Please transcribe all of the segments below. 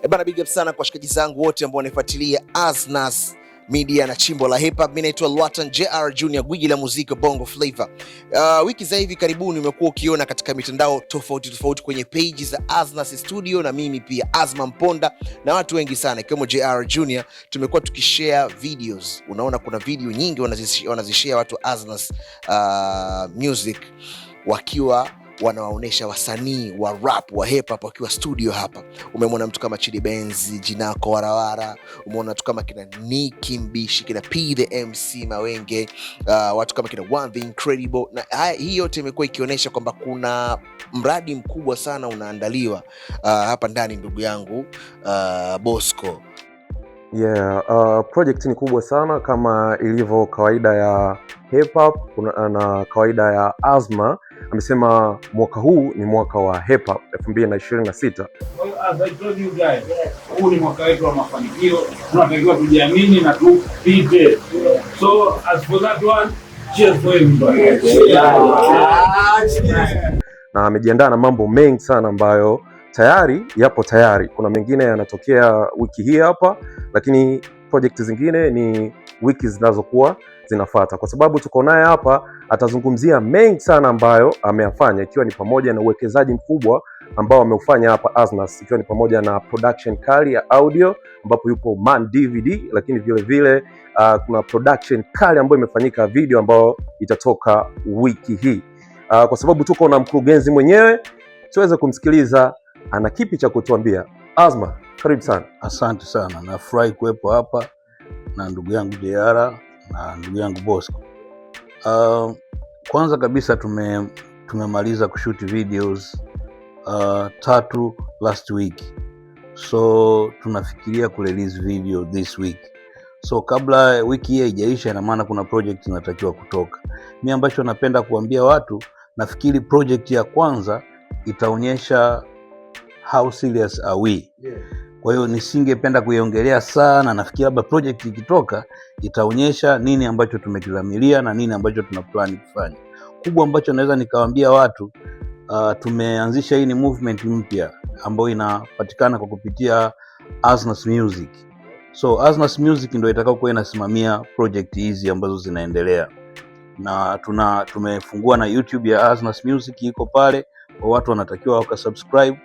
Bana, big up sana kwa washikaji zangu wote ambao wanafuatilia Aznas Media na chimbo la hip hop. Mimi naitwa Lwatan JR Junior, gwiji la muziki Bongo Flava. Wiki za hivi karibuni umekuwa ukiona katika mitandao tofauti kwenye pages za Aznas Studio na mimi pia Azma Mponda na watu wengi sana ikiwemo JR Junior tumekuwa tukishare videos. Unaona kuna video nyingi wanazishare watu Aznas Music wakiwa wanawaonesha wasanii wa rap wa hip hop wakiwa studio hapa. Umemwona mtu kama Chidi Benz, Jinako Warawara, umeona watu kama kina Nicki Mbishi, kina P the MC Mawenge, watu kama kina One the Incredible, na hii yote imekuwa ikionyesha kwamba kuna mradi mkubwa sana unaandaliwa hapa ndani, ndugu yangu Bosco. Project ni kubwa sana kama ilivyo kawaida ya hip hop na kawaida ya Azma. Amesema mwaka huu ni mwaka wa hip hop 2026. As I told you guys, huu ni mwaka wetu wa mafanikio. Tunatakiwa tujiamini na tupite. So as for that one, cheers for everybody. Na amejiandaa na mambo mengi sana ambayo yapo tayari. Kuna mengine yanatokea wiki hii hapa, lakini project zingine ni wiki zinazokuwa zinafuata. Kwa sababu tuko naye hapa, atazungumzia mengi sana ambayo ameyafanya, ikiwa ni pamoja na uwekezaji mkubwa ambao ameufanya hapa Aznas, ikiwa ni pamoja na production kali ya audio ambapo yupo Man DVD, lakini vile kuna production kali ambayo imefanyika video ambayo itatoka wiki hii. Kwa sababu tuko na mkurugenzi mwenyewe, tuweze kumsikiliza ana kipi cha kutuambia. Azma, karibu sana. Asante sana, nafurahi kuwepo hapa na ndugu yangu JR na ndugu yangu Bosco. Kwanza kabisa tumemaliza kushoot videos 3 last week, so tunafikiria kurelease video this week. So kabla wiki hii haijaisha, ina maana kuna project inatakiwa kutoka. Mimi ambacho napenda kuambia watu, nafikiri project ya kwanza itaonyesha how serious are we. Kwa hiyo nisingependa kuiongelea sana. Nafikiri labda project ikitoka itaonyesha nini ambacho tumekidhamiria na nini ambacho tuna plan kufanya. Kubwa ambacho naweza nikawaambia watu, tumeanzisha hii ni movement mpya ambayo inapatikana kwa kupitia Aznas Music. So Aznas Music ndio itakao kuwa inasimamia project hizi ambazo zinaendelea. Na tumefungua na YouTube ya Aznas Music, iko pale kwa watu wanatakiwa wakasubscribe.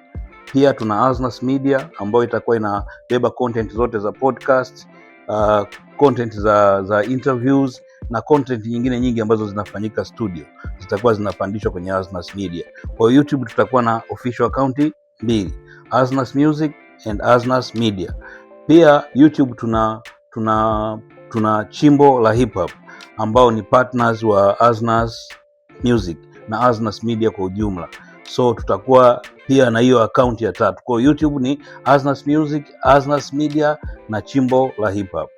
Pia tuna Aznas Media ambayo itakuwa inabeba content zote za podcast, content za interviews na content nyingine nyingi ambazo zinafanyika studio zitakuwa zinapandishwa kwenye Aznas Media. Kwa YouTube tutakuwa na official account 2, Aznas Music and Aznas Media. Pia YouTube tuna chimbo la hip hop ambao ni partners wa Aznas Music na Aznas Media kwa ujumla. So tutakuwa pia na hiyo account ya 3. Kwa YouTube ni Aznas Music, Aznas Media na chimbo la hip hop.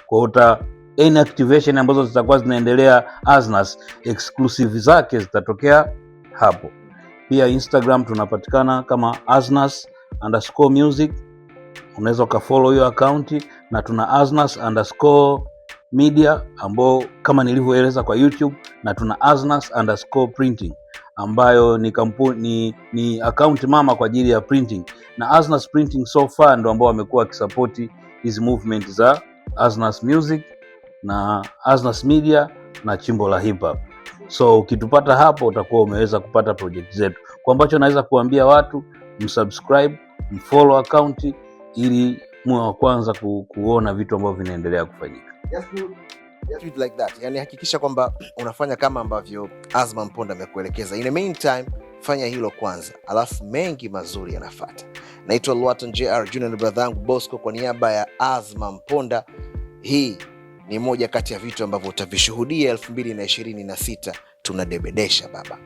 Kwa any activation ambazo zitakuwa zinaendelea Aznas, exclusive zake zitatokea hapo. Pia Instagram tunapatikana kama Aznas_music. Unaweza ukafollow hiyo account, na tuna Aznas_media ambao kama nilivyoeleza kwa YouTube, na tuna Aznas_printing ambayo ni kampuni ni account mama kwa ajili ya printing, na Aznas Printing so far ndo ambao wamekuwa wakisupport hizi movement za Aznas Music na Aznas Media na chimbo la hip hop. So ukitupata hapo utakuwa umeweza kupata project zetu. Kwa ambacho naweza kuambia watu, msubscribe, mfollow account ili muwe wa kwanza kuona vitu ambavyo vinaendelea kufanyika. Just like that. Yani hakikisha kwamba unafanya kama ambavyo Azma Mponda amekuelekeza. In the meantime, fanya hilo kwanza, alafu mengi mazuri yanafuata. Naitwa Lwatan JR Junior na brother yangu Bosco kwa niaba ya Azma Mponda. Hii ni moja kati ya vitu ambavyo utavishuhudia 2026. Tunadebedesha baba.